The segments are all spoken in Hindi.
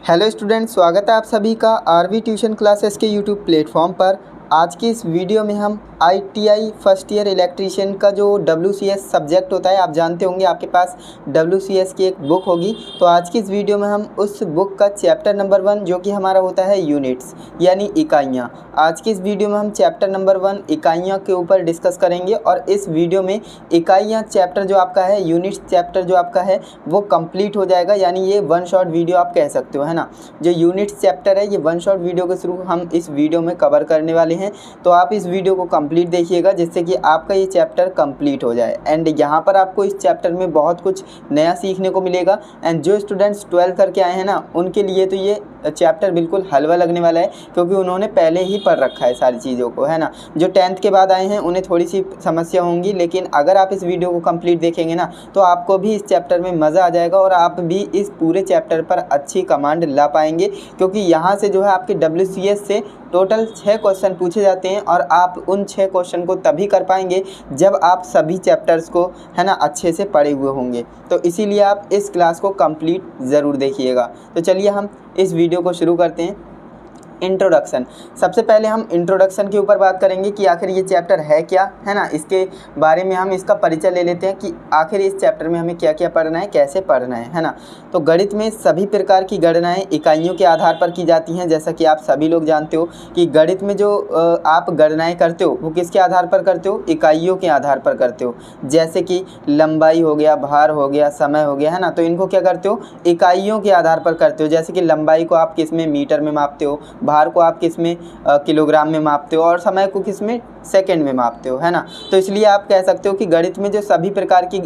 हेलो स्टूडेंट, स्वागत है आप सभी का आरवी ट्यूशन क्लासेस के यूट्यूब प्लेटफॉर्म पर। आज की इस वीडियो में हम आईटीआई फर्स्ट ईयर इलेक्ट्रीशियन का जो डब्ल्यूसीएस सब्जेक्ट होता है, आप जानते होंगे आपके पास डब्ल्यूसीएस की एक बुक होगी। तो आज की इस वीडियो में हम उस बुक का चैप्टर नंबर 1 जो कि हमारा होता है यूनिट्स यानी इकाइयाँ। आज की इस वीडियो में हम चैप्टर नंबर 1 इकाइयाँ के ऊपर डिस्कस करेंगे और इस वीडियो में इकाइयाँ चैप्टर जो आपका है, यूनिट्स चैप्टर जो आपका है वो कंप्लीट हो जाएगा। यानी ये वन शॉट वीडियो आप कह सकते हो, है ना। जो यूनिट्स चैप्टर है ये वन शॉट वीडियो के थ्रू हम इस वीडियो में कवर करने वाले हैं। तो आप इस वीडियो को कंप्लीट देखिएगा जिससे कि आपका ये चैप्टर कंप्लीट हो जाए। एंड यहाँ पर आपको इस चैप्टर में बहुत कुछ नया सीखने को मिलेगा। एंड जो स्टूडेंट्स 12 करके आए हैं ना, उनके लिए तो ये चैप्टर बिल्कुल हलवा लगने वाला है, क्योंकि उन्होंने पहले ही पढ़ रखा है सारी चीज़ों को, है ना। जो 10th के बाद आए हैं उन्हें थोड़ी सी समस्या होंगी, लेकिन अगर आप इस वीडियो को कंप्लीट देखेंगे ना तो आपको भी इस चैप्टर में मज़ा आ जाएगा और आप भी इस पूरे चैप्टर पर अच्छी कमांड ला पाएंगे। क्योंकि यहाँ से जो है आपके डब्ल्यूसीएस से टोटल 6 क्वेश्चन पूछे जाते हैं और आप उन 6 क्वेश्चन को तभी कर पाएंगे जब आप सभी चैप्टर्स को, है ना, अच्छे से पढ़े हुए होंगे। तो इसीलिए आप इस क्लास को कंप्लीट ज़रूर देखिएगा। तो चलिए हम इस वीडियो को शुरू करते हैं। इंट्रोडक्शन। सबसे पहले हम इंट्रोडक्शन के ऊपर बात करेंगे कि आखिर ये चैप्टर है क्या, है ना। इसके बारे में हम इसका परिचय ले लेते हैं कि आखिर इस चैप्टर में हमें क्या क्या पढ़ना है, कैसे पढ़ना है ना। तो गणित में सभी प्रकार की गणनाएं इकाइयों के आधार पर की जाती हैं। जैसा कि आप सभी लोग जानते हो कि गणित में जो आप गणनाएँ करते हो वो किसके आधार पर करते हो, इकाइयों के आधार पर करते हो। जैसे कि लंबाई हो गया, भार हो गया, समय हो गया, है ना। तो इनको क्या करते हो, इकाइयों के आधार पर करते हो। जैसे कि लंबाई को आप किस में, मीटर में मापते हो, भार को आप किस में, किलोग्राम में मापते हो, और समय को किस में, सेकंड में मापते हो, है ना। तो इसलिए आप कह सकते हो कि गणित में जो सभी प्रकार की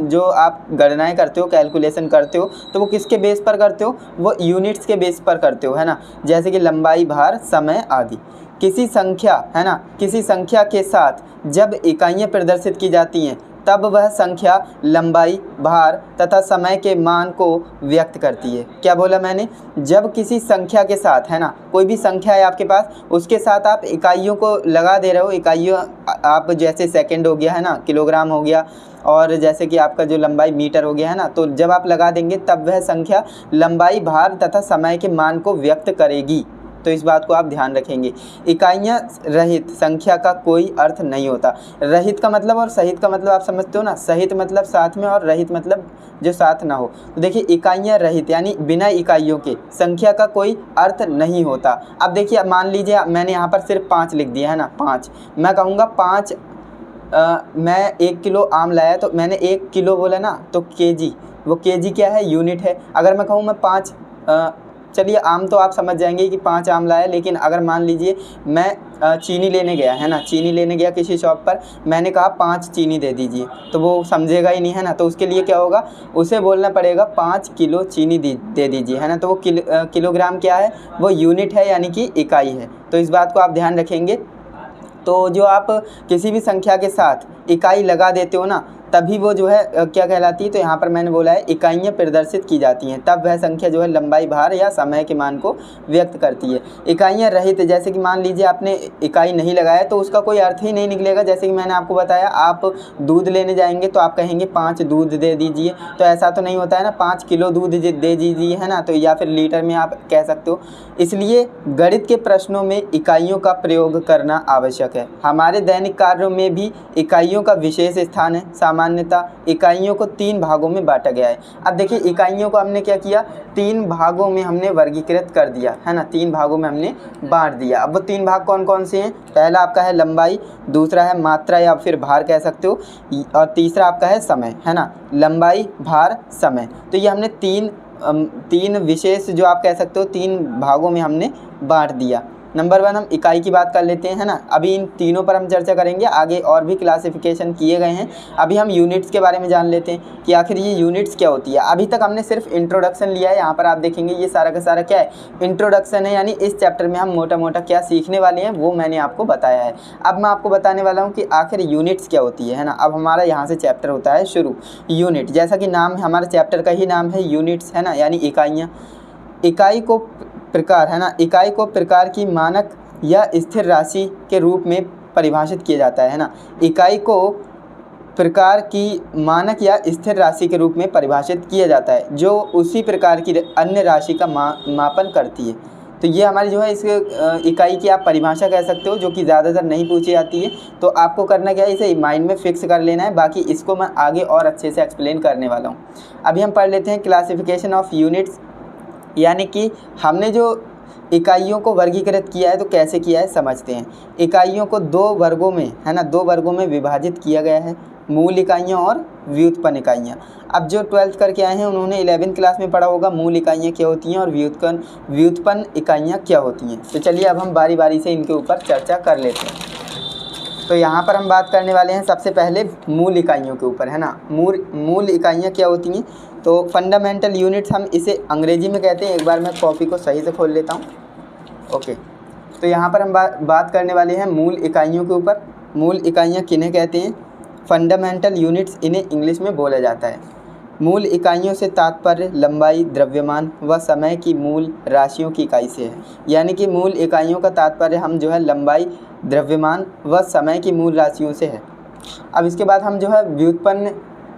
जो आप गणनाएं करते हो, कैलकुलेशन करते हो, तो वो किसके बेस पर करते हो, वो यूनिट्स के बेस पर करते हो, है ना। जैसे कि लंबाई, भार, समय आदि। किसी संख्या, है ना, किसी संख्या के साथ जब इकाइयाँ प्रदर्शित की जाती हैं तब वह संख्या लंबाई, भार तथा समय के मान को व्यक्त करती है। क्या बोला मैंने, जब किसी संख्या के साथ, है ना, कोई भी संख्या है आपके पास, उसके साथ आप इकाइयों को लगा दे रहे हो। इकाइयों आप जैसे सेकंड हो गया, है ना, किलोग्राम हो गया, और जैसे कि आपका जो लंबाई मीटर हो गया, है ना। तो जब आप लगा देंगे तब वह संख्या लंबाई, भार तथा समय के मान को व्यक्त करेगी। तो इस बात को आप ध्यान रखेंगे। इकाइयाँ रहित संख्या का कोई अर्थ नहीं होता। रहित का मतलब और सहित का मतलब आप समझते हो ना। सहित मतलब साथ में और रहित मतलब जो साथ ना हो। तो देखिए, इकाइयाँ रहित यानी बिना इकाइयों के संख्या का कोई अर्थ नहीं होता। अब देखिए, मान लीजिए मैंने यहाँ पर सिर्फ 5 लिख दिया, है ना, 5। मैं कहूँगा 5, मैं 1 किलो आम लाया, तो मैंने 1 किलो बोला ना, तो केजी, वो केजी क्या है, यूनिट है। अगर मैं कहूँ मैं 5, चलिए आम तो आप समझ जाएंगे कि 5 आम लाया, लेकिन अगर मान लीजिए मैं चीनी लेने गया, है ना, चीनी लेने गया किसी शॉप पर, मैंने कहा 5 चीनी दे दीजिए, तो वो समझेगा ही नहीं, है ना। तो उसके लिए क्या होगा, उसे बोलना पड़ेगा 5 किलो चीनी दे दीजिए, है ना। तो वो किलोग्राम क्या है, वो यूनिट है, यानी कि इकाई है। तो इस बात को आप ध्यान रखेंगे। तो जो आप किसी भी संख्या के साथ इकाई लगा देते हो ना, तभी वो जो है क्या कहलाती है। तो यहाँ पर मैंने बोला है इकाइयाँ प्रदर्शित की जाती हैं, तब वह संख्या जो है लंबाई, भार या समय के मान को व्यक्त करती है। इकाइयाँ रहित, जैसे कि मान लीजिए आपने इकाई नहीं लगाया तो उसका कोई अर्थ ही नहीं निकलेगा। जैसे कि मैंने आपको बताया, आप दूध लेने जाएंगे तो आप कहेंगे 5 दूध दे दीजिए, तो ऐसा तो नहीं होता है ना, 5 किलो दूध दे दीजिए, है ना। तो या फिर लीटर में आप कह सकते हो। इसलिए गणित के प्रश्नों में इकाइयों का प्रयोग करना आवश्यक है। हमारे दैनिक कार्यों में भी इकाइयों का विशेष स्थान है। सामान्यतः इकाइयों को 3 भागों में बांटा गया है। अब देखिए, इकाइयों को हमने क्या किया, 3 भागों में हमने वर्गीकृत कर दिया, है ना। 3 भागों में हमने बांट दिया। अब वो 3 भाग कौन कौन से हैं, पहला आपका है लंबाई, दूसरा है मात्रा या फिर भार कह सकते हो, और तीसरा आपका है समय, है ना। लंबाई, भार, समय। तो ये हमने तीन विशेष जो आप कह सकते हो 3 भागों में हमने बांट दिया। नंबर 1 हम इकाई की बात कर लेते हैं, है ना। अभी इन तीनों पर हम चर्चा करेंगे, आगे और भी क्लासिफिकेशन किए गए हैं। अभी हम यूनिट्स के बारे में जान लेते हैं कि आखिर ये यूनिट्स क्या होती है। अभी तक हमने सिर्फ इंट्रोडक्शन लिया है। यहाँ पर आप देखेंगे ये सारा का सारा क्या है, इंट्रोडक्शन है। यानी इस चैप्टर में हम मोटा मोटा क्या सीखने वाले हैं वो मैंने आपको बताया है। अब मैं आपको बताने वाला हूँ कि आखिर यूनिट्स क्या होती है ना। अब हमारा यहाँ से चैप्टर होता है शुरू। यूनिट, जैसा कि नाम है, हमारे चैप्टर का ही नाम है यूनिट्स, है ना, यानी इकाइयाँ। इकाई को प्रकार, है ना, इकाई को प्रकार की मानक या स्थिर राशि के रूप में परिभाषित किया जाता है ना। इकाई को प्रकार की मानक या स्थिर राशि के रूप में परिभाषित किया जाता है जो उसी प्रकार की अन्य राशि का मापन करती है। तो ये हमारी जो है इस इकाई की आप परिभाषा कह सकते हो, जो कि ज़्यादातर नहीं पूछी जाती है। तो आपको करना क्या है, इसे माइंड में फिक्स कर लेना है, बाकी इसको मैं आगे और अच्छे से एक्सप्लेन करने वाला हूँ। अभी हम पढ़ लेते हैं क्लासिफिकेशन ऑफ यूनिट्स, यानी कि हमने जो इकाइयों को वर्गीकृत किया है तो कैसे किया है समझते हैं। इकाइयों को दो वर्गों में, है ना, दो वर्गों में विभाजित किया गया है, मूल इकाइयाँ और व्युत्पन्न इकाइयाँ। अब जो 12th करके आए हैं उन्होंने 11th क्लास में पढ़ा होगा मूल इकाइयाँ क्या होती हैं और व्युत्पन्न इकाइयाँ क्या होती हैं। तो चलिए अब हम बारी बारी से इनके ऊपर चर्चा कर लेते हैं। तो यहाँ पर हम बात करने वाले हैं सबसे पहले मूल इकाइयों के ऊपर, है ना। मूल इकाइयाँ क्या होती हैं, तो फंडामेंटल यूनिट्स हम इसे अंग्रेजी में कहते हैं। एक बार मैं कॉपी को सही से खोल लेता हूँ। ओके, तो यहाँ पर हम बात करने वाले हैं मूल इकाइयों के ऊपर। मूल इकाइयाँ किन्हें कहते हैं, फंडामेंटल यूनिट्स इन्हें इंग्लिश में बोला जाता है। मूल इकाइयों से तात्पर्य लंबाई, द्रव्यमान व समय की मूल राशियों की इकाई से है। यानी कि मूल इकाइयों का तात्पर्य हम जो है लंबाई, द्रव्यमान व समय की मूल राशियों से है। अब इसके बाद हम जो है व्युत्पन्न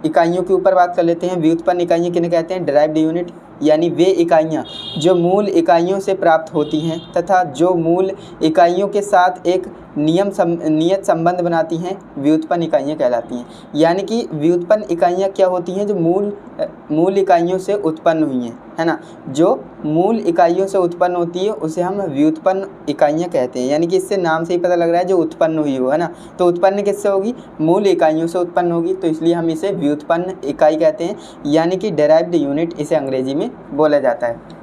इकाइयों के ऊपर बात कर लेते हैं। व्युत्पन्न इकाइयाँ किन्हें कहते हैं, डिराइव्ड यूनिट, यानी वे इकाइयाँ जो मूल इकाइयों से प्राप्त होती हैं तथा जो मूल इकाइयों के साथ एक नियत संबंध बनाती हैं, व्युत्पन्न इकाइयाँ कहलाती हैं। यानी कि व्युत्पन्न इकाइयाँ क्या होती हैं, जो मूल इकाइयों से उत्पन्न हुई हैं, है ना। जो मूल इकाइयों से उत्पन्न होती है उसे हम व्युत्पन्न इकाइयाँ कहते हैं। यानी कि इससे नाम से ही पता लग रहा है जो उत्पन्न हुई हो, है ना। तो उत्पन्न किससे होगी, मूल इकाइयों से उत्पन्न होगी, तो इसलिए हम इसे व्युत्पन्न इकाई कहते हैं, यानी कि डिराइव्ड यूनिट इसे अंग्रेजी में बोला जाता है।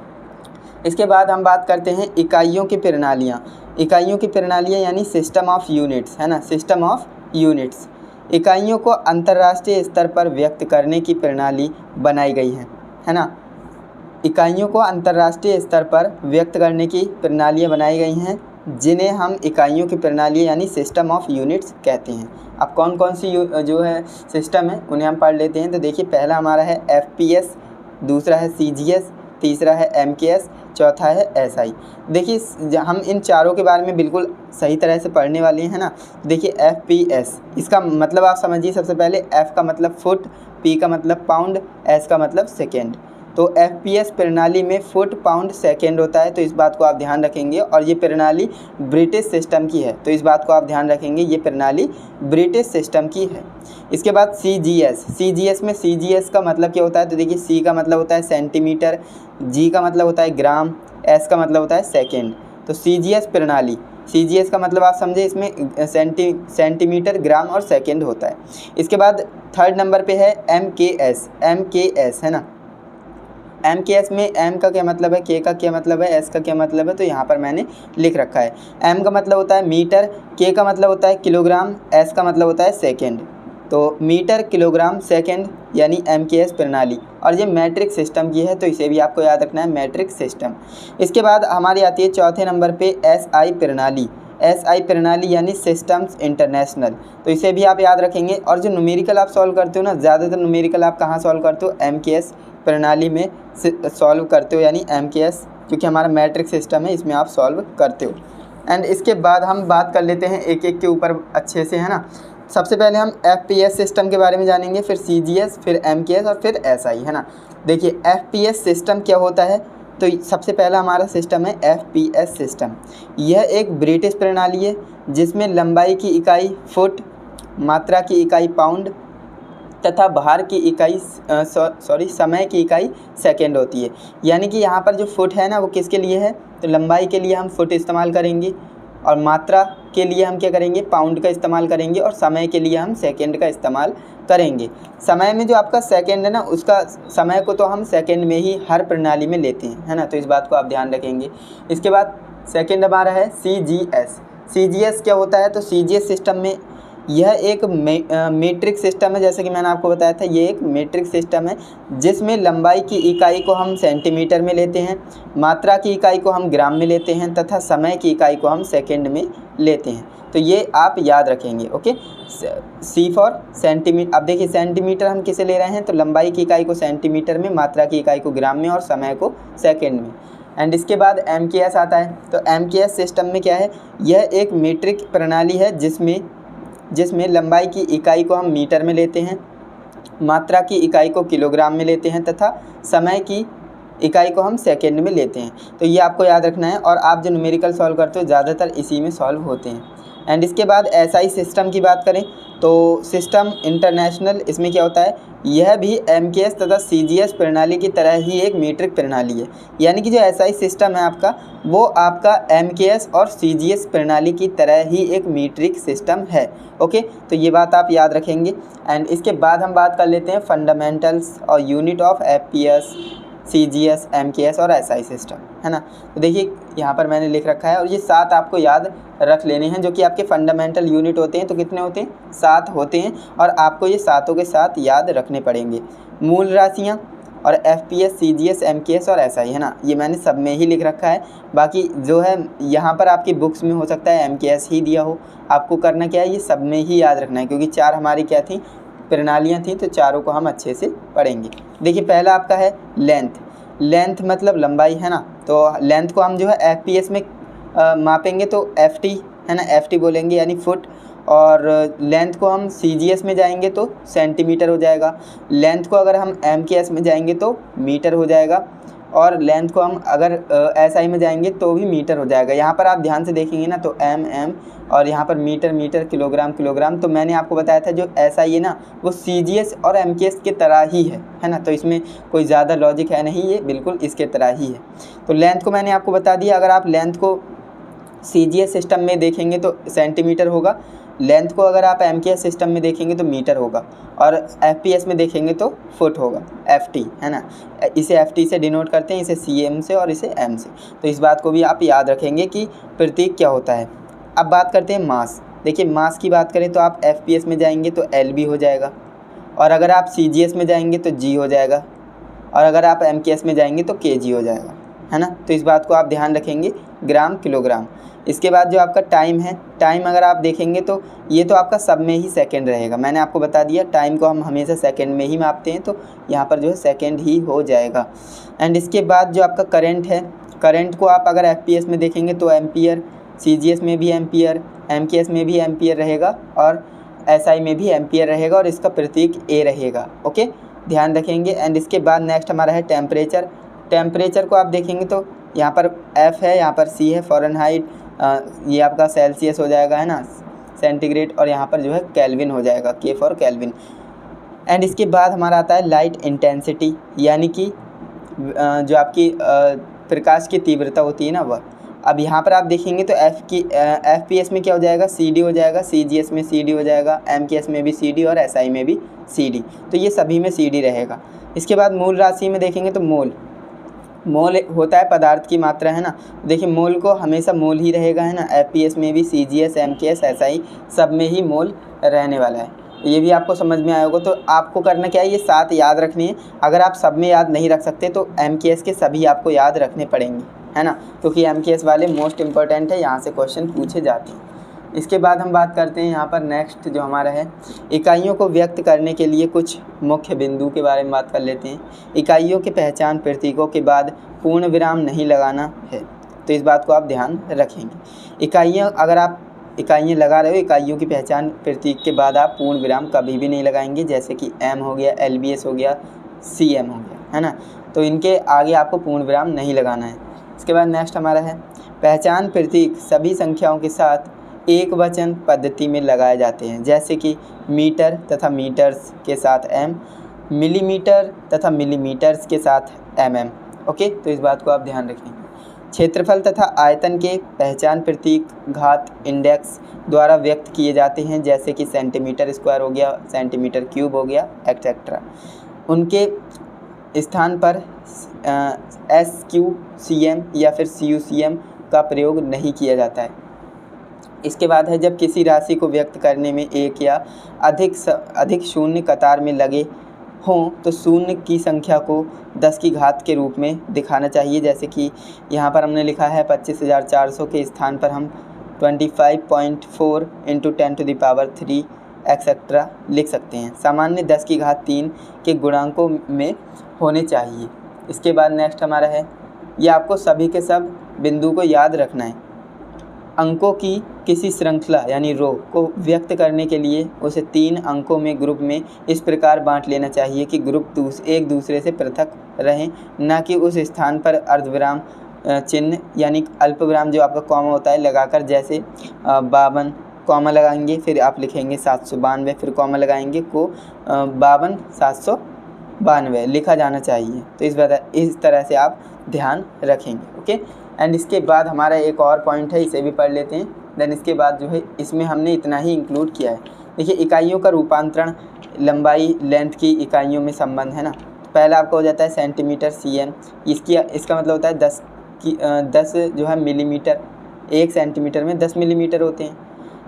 इसके बाद हम बात करते हैं इकाइयों की प्रणालियाँ। इकाइयों की प्रणालियाँ यानी सिस्टम ऑफ यूनिट्स, है ना, सिस्टम ऑफ यूनिट्स। इकाइयों को अंतर्राष्ट्रीय स्तर पर व्यक्त करने की प्रणाली बनाई गई है ना। इकाइयों को अंतर्राष्ट्रीय स्तर पर व्यक्त करने की प्रणालियाँ बनाई गई हैं, जिन्हें हम इकाइयों की प्रणाली यानी सिस्टम ऑफ यूनिट्स कहते हैं। अब कौन कौन सी जो है सिस्टम है उन्हें हम पढ़ लेते हैं। तो देखिए, पहला हमारा है FPS, दूसरा है CGS, तीसरा है MKS, चौथा है SI। देखिए, हम इन चारों के बारे में बिल्कुल सही तरह से पढ़ने वाले हैं ना। देखिए, FPS, इसका मतलब आप समझिए। सबसे पहले F का मतलब फुट, P का मतलब पाउंड, S का मतलब सेकेंड। तो FPS प्रणाली में फुट, पाउंड, सेकेंड होता है, तो इस बात को आप ध्यान रखेंगे। और ये प्रणाली ब्रिटिश सिस्टम की है, तो इस बात को आप ध्यान रखेंगे, ये प्रणाली ब्रिटिश सिस्टम की है। इसके बाद CGS में CGS का मतलब क्या होता है, तो देखिए, C का मतलब होता है सेंटीमीटर, G का मतलब होता है ग्राम, S का मतलब होता है सेकेंड। तो CGS प्रणाली, CGS का मतलब आप समझे, इसमें सेंटीमीटर, ग्राम और सेकेंड होता है। इसके बाद थर्ड नंबर पे है MKS, है ना। MKS में M का क्या मतलब है, K का क्या मतलब है, S का क्या मतलब है, तो यहाँ पर मैंने लिख रखा है। M का मतलब होता है मीटर, K का मतलब होता है किलोग्राम, S का मतलब होता है सेकेंड। तो मीटर, किलोग्राम, सेकेंड यानी MKS प्रणाली। और ये मैट्रिक सिस्टम की है, तो इसे भी आपको याद रखना है, मैट्रिक सिस्टम। इसके बाद हमारी आती है चौथे नंबर पे SI प्रणाली। SI प्रणाली यानी सिस्टम्स इंटरनेशनल, तो इसे भी आप याद रखेंगे। और जो न्यूमेरिकल आप सॉल्व करते हो ना, ज़्यादातर न्यूमेरिकल आप कहाँ सॉल्व करते हो, MKS प्रणाली में सॉल्व करते हो, यानी MKS, क्योंकि हमारा मैट्रिक सिस्टम है, इसमें आप सॉल्व करते हो। एंड इसके बाद हम बात कर लेते हैं एक एक के ऊपर अच्छे से, है ना। सबसे पहले हम FPS सिस्टम के बारे में जानेंगे, फिर CGS, फिर MKS और फिर SI, है ना। देखिए, FPS सिस्टम क्या होता है, तो सबसे पहला हमारा सिस्टम है FPS सिस्टम। यह एक ब्रिटिश प्रणाली है जिसमें लंबाई की इकाई फुट, मात्रा की इकाई पाउंड तथा भार की इकाई समय की इकाई सेकेंड होती है। यानी कि यहाँ पर जो फुट है ना, वो किसके लिए है, तो लंबाई के लिए हम फुट इस्तेमाल करेंगे, और मात्रा के लिए हम क्या करेंगे, पाउंड का इस्तेमाल करेंगे, और समय के लिए हम सेकेंड का इस्तेमाल करेंगे। समय में जो आपका सेकेंड है ना, उसका समय को तो हम सेकेंड में ही हर प्रणाली में लेते हैं, है ना, तो इस बात को आप ध्यान रखेंगे। इसके बाद सेकेंड हमारा है CGS क्या होता है, तो CGS सिस्टम में यह एक मीट्रिक सिस्टम है। जैसे कि मैंने आपको बताया था, ये एक मीट्रिक सिस्टम है जिसमें लंबाई की इकाई को हम सेंटीमीटर में लेते हैं, मात्रा की इकाई को हम ग्राम में लेते हैं तथा समय की इकाई को हम सेकंड में लेते हैं। तो ये आप याद रखेंगे। Okay, C for centimetre. अब देखिए, सेंटीमीटर हम किसे ले रहे हैं, तो लंबाई की इकाई को सेंटीमीटर में, मात्रा की इकाई को ग्राम में और समय को सेकेंड में। एंड इसके बाद MKS आता है। तो MKS सिस्टम में क्या है, यह एक मीट्रिक प्रणाली है जिसमें जिसमें लंबाई की इकाई को हम मीटर में लेते हैं, मात्रा की इकाई को किलोग्राम में लेते हैं तथा समय की इकाई को हम सेकंड में लेते हैं। तो ये आपको याद रखना है और आप जो न्यूमेरिकल सॉल्व करते हो ज़्यादातर इसी में सॉल्व होते हैं। एंड इसके बाद एसआई सिस्टम की बात करें तो सिस्टम इंटरनेशनल, इसमें क्या होता है, यह भी एमकेएस तथा सीजीएस प्रणाली की तरह ही एक मीट्रिक प्रणाली है। यानी कि जो एसआई सिस्टम है आपका, वो आपका एमकेएस और सीजीएस प्रणाली की तरह ही एक मीट्रिक सिस्टम है। ओके, तो ये बात आप याद रखेंगे। एंड इसके बाद हम बात कर लेते हैं फंडामेंटल्स और unit of FPS, CGS, MKS और एसआई सिस्टम, है ना। तो देखिए यहाँ पर मैंने लिख रखा है और ये 7 आपको याद रख लेने हैं, जो कि आपके फंडामेंटल यूनिट होते हैं। तो कितने होते हैं? 7 होते हैं और आपको ये सातों के साथ याद रखने पड़ेंगे। मूल राशियाँ और एफपीएस, सीजीएस, एमकेएस और एसआई, है ना, ये मैंने सब में ही लिख रखा है। बाकी जो है यहाँ पर आपकी बुक्स में हो सकता है एमकेएस ही दिया हो, आपको करना क्या है, ये सब में ही याद रखना है, क्योंकि 4 हमारी क्या थी, प्रणालियाँ थी, तो चारों को हम अच्छे से पढ़ेंगे। देखिए पहला आपका है लेंथ। लेंथ मतलब लंबाई, है ना। तो लेंथ को हम जो है एफपीएस में मापेंगे तो एफटी, है ना, एफटी बोलेंगे यानी फुट। और लेंथ को हम सीजीएस में जाएंगे तो सेंटीमीटर हो जाएगा। लेंथ को अगर हम एमकेएस में जाएंगे तो मीटर हो जाएगा। और लेंथ को हम अगर एसआई में जाएंगे तो भी मीटर हो जाएगा। यहाँ पर आप ध्यान से देखेंगे ना तो एम और यहाँ पर मीटर मीटर, किलोग्राम किलोग्राम। तो मैंने आपको बताया था जो एसआई है ना वो सीजीएस और एमकेएस के तरह ही है ना। तो इसमें कोई ज़्यादा लॉजिक है नहीं, ये बिल्कुल इसके तरह ही है। तो लेंथ को मैंने आपको बता दिया। अगर आप लेंथ को सीजीएस सिस्टम में देखेंगे तो सेंटीमीटर होगा, लेंथ को अगर आप एमकेएस सिस्टम में देखेंगे तो मीटर होगा, और एफपीएस में देखेंगे तो फुट होगा, एफटी, है ना। इसे एफटी से डिनोट करते हैं, इसे सीएम से और इसे एम से। तो इस बात को भी आप याद रखेंगे कि प्रतीक क्या होता है। अब बात करते हैं मास। देखिए मास की बात करें तो आप एफपीएस में जाएंगे तो एलबी हो जाएगा, और अगर आप सीजीएस में जाएंगे तो जी हो जाएगा, और अगर आप एमकेएस में जाएंगे तो केजी हो जाएगा, है ना। तो इस बात को आप ध्यान रखेंगे, ग्राम किलोग्राम। इसके बाद जो आपका टाइम है, टाइम अगर आप देखेंगे तो ये तो आपका सब में ही सेकंड रहेगा। मैंने आपको बता दिया टाइम को हम हमेशा सेकंड में ही मापते हैं, तो यहाँ पर जो है सेकंड ही हो जाएगा। एंड इसके बाद जो आपका करंट है, करंट को आप अगर एफपीएस में देखेंगे तो एम्पियर, सीजीएस में भी एम्पियर, एमकेएस में भी एम्पियर रहेगा और एसआई में भी एम्पियर रहेगा, और इसका प्रतीक ए रहेगा। ओके, ध्यान रखेंगे। एंड इसके बाद नेक्स्ट हमारा है टेम्परेचर। टेम्परेचर को आप देखेंगे तो यहाँ पर एफ है, यहाँ पर सी है फ़ारेनहाइट, ये आपका सेल्सियस हो जाएगा, है ना, सेंटीग्रेड, और यहाँ पर जो है केल्विन हो जाएगा, के फॉर केल्विन। एंड इसके बाद हमारा आता है लाइट इंटेंसिटी, यानी कि जो आपकी प्रकाश की तीव्रता होती है ना वह। अब यहाँ पर आप देखेंगे तो एफपीएस में क्या हो जाएगा, सीडी हो जाएगा, सीजीएस में सीडी हो जाएगा, एमकेएस में भी सीडी और एसआई में भी सीडी। तो ये सभी में सीडी रहेगा। इसके बाद मूल राशि में देखेंगे तो मोल, मोल होता है पदार्थ की मात्रा, है ना। देखिए मोल को हमेशा मोल ही रहेगा, है ना। एफपीएस में भी, सीजीएस, एमकेएस, एसआई सब में ही मोल रहने वाला है। ये भी आपको समझ में आया होगा। तो आपको करना क्या है, ये 7 याद रखनी है। अगर आप सब में याद नहीं रख सकते तो एमकेएस के सभी आपको याद रखने पड़ेंगे, है ना, क्योंकि एमकेएस वाले मोस्ट इंपॉर्टेंट है, यहाँ से क्वेश्चन पूछे जाते हैं। इसके बाद हम बात करते हैं यहाँ पर नेक्स्ट जो हमारा है, इकाइयों को व्यक्त करने के लिए कुछ मुख्य बिंदु के बारे में बात कर लेते हैं। इकाइयों की पहचान प्रतीकों के बाद पूर्ण विराम नहीं लगाना है, तो इस बात को आप ध्यान रखेंगे। इकाइयाँ अगर आप इकाइयाँ लगा रहे हो, इकाइयों की पहचान प्रतीक के बाद आप पूर्ण विराम कभी भी नहीं लगाएंगे, जैसे कि एम हो गया, एलबीएस हो गया, सीएम हो गया, है ना। तो इनके आगे आपको पूर्ण विराम नहीं लगाना है। इसके बाद नेक्स्ट हमारा है पहचान प्रतीक सभी संख्याओं के साथ एक वचन पद्धति में लगाए जाते हैं, जैसे कि मीटर तथा मीटर्स के साथ एम, मिलीमीटर तथा मिलीमीटर्स के साथ एमएम। ओके, तो इस बात को आप ध्यान रखें। क्षेत्रफल तथा आयतन के पहचान प्रतीक घात इंडेक्स द्वारा व्यक्त किए जाते हैं, जैसे कि सेंटीमीटर स्क्वायर हो गया, सेंटीमीटर क्यूब हो गया, एक्सेट्रा। उनके स्थान पर SQCM या फिर CUCM का प्रयोग नहीं किया जाता है। इसके बाद है जब किसी राशि को व्यक्त करने में एक या अधिक शून्य कतार में लगे हों तो शून्य की संख्या को 10 की घात के रूप में दिखाना चाहिए, जैसे कि यहाँ पर हमने लिखा है 25,400 के स्थान पर हम 25.4 × 10⁻³ एक्सेट्रा लिख सकते हैं। सामान्य 10 की घात 3 के गुणांकों में होने चाहिए। इसके बाद नेक्स्ट हमारा है, ये आपको सभी के सब बिंदु को याद रखना है। अंकों की किसी श्रृंखला यानी रो को व्यक्त करने के लिए उसे 3 अंकों में ग्रुप में इस प्रकार बांट लेना चाहिए कि ग्रुप एक दूसरे से पृथक रहें, ना कि उस स्थान पर अर्धविराम चिन्ह यानी अल्पविराम जो आपका कॉमा होता है लगाकर, जैसे 52 कॉमा लगाएंगे, फिर आप लिखेंगे 792, फिर कॉमा लगाएंगे को 52 792 लिखा जाना चाहिए। तो इस तरह से आप ध्यान रखेंगे। ओके, एंड इसके बाद हमारा एक और पॉइंट है, इसे भी पढ़ लेते हैं। देन इसके बाद जो है इसमें हमने इतना ही इंक्लूड किया है। देखिए, इकाइयों का रूपांतरण लंबाई लेंथ की इकाइयों में संबंध है ना। पहला आपका हो जाता है सेंटीमीटर cm, इसका मतलब होता है 10 जो है मिलीमीटर, 1 सेंटीमीटर में 10 मिलीमीटर होते हैं।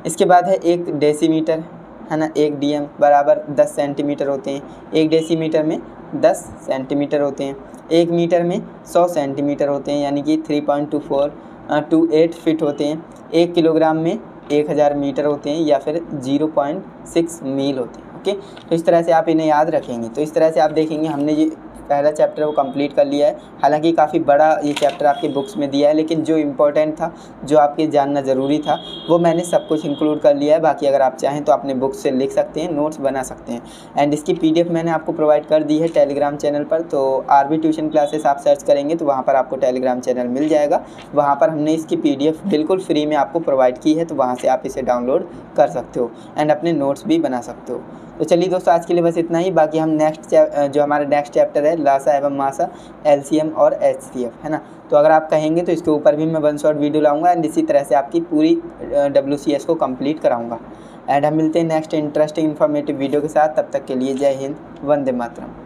इसके बाद है 1 डेसीमीटर है ना, 1 dm बराबर 10 सेंटीमीटर होते हैं। 1 डेसीमीटर में 10 सेंटीमीटर होते हैं। 1 मीटर में 100 सेंटीमीटर होते हैं, यानी कि 3.28 फिट होते हैं। 1 किलोग्राम में 1000 मीटर होते हैं, या फिर 0.6 मील होते हैं। ओके, तो इस तरह से आप इन्हें याद रखेंगे। तो इस तरह से आप देखेंगे हमने ये पहला चैप्टर वो कंप्लीट कर लिया है। हालांकि काफ़ी बड़ा ये चैप्टर आपके बुक्स में दिया है, लेकिन जो इम्पोर्टेंट था, जो आपके जानना ज़रूरी था, वो मैंने सब कुछ इंक्लूड कर लिया है। बाकी अगर आप चाहें तो अपने बुक से लिख सकते हैं, नोट्स बना सकते हैं। एंड इसकी PDF मैंने आपको प्रोवाइड कर दी है टेलीग्राम चैनल पर। तो RV ट्यूशन क्लासेस आप सर्च करेंगे तो वहाँ पर आपको टेलीग्राम चैनल मिल जाएगा। वहाँ पर हमने इसकी PDF बिल्कुल फ्री में आपको प्रोवाइड की है, तो वहाँ से आप इसे डाउनलोड कर सकते हो एंड अपने नोट्स भी बना सकते हो। तो चलिए दोस्तों, आज के लिए बस इतना ही। बाकी हम जो हमारा नेक्स्ट चैप्टर है लासा एवं मासा, LCM और HCF है ना, तो अगर आप कहेंगे तो इसके ऊपर भी मैं 1 शॉट वीडियो लाऊंगा एंड इसी तरह से आपकी पूरी WCS को कंप्लीट कराऊंगा। एंड हम मिलते हैं नेक्स्ट इंटरेस्टिंग इन्फॉर्मेटिव वीडियो के साथ। तब तक के लिए जय हिंद, वंदे मातरम।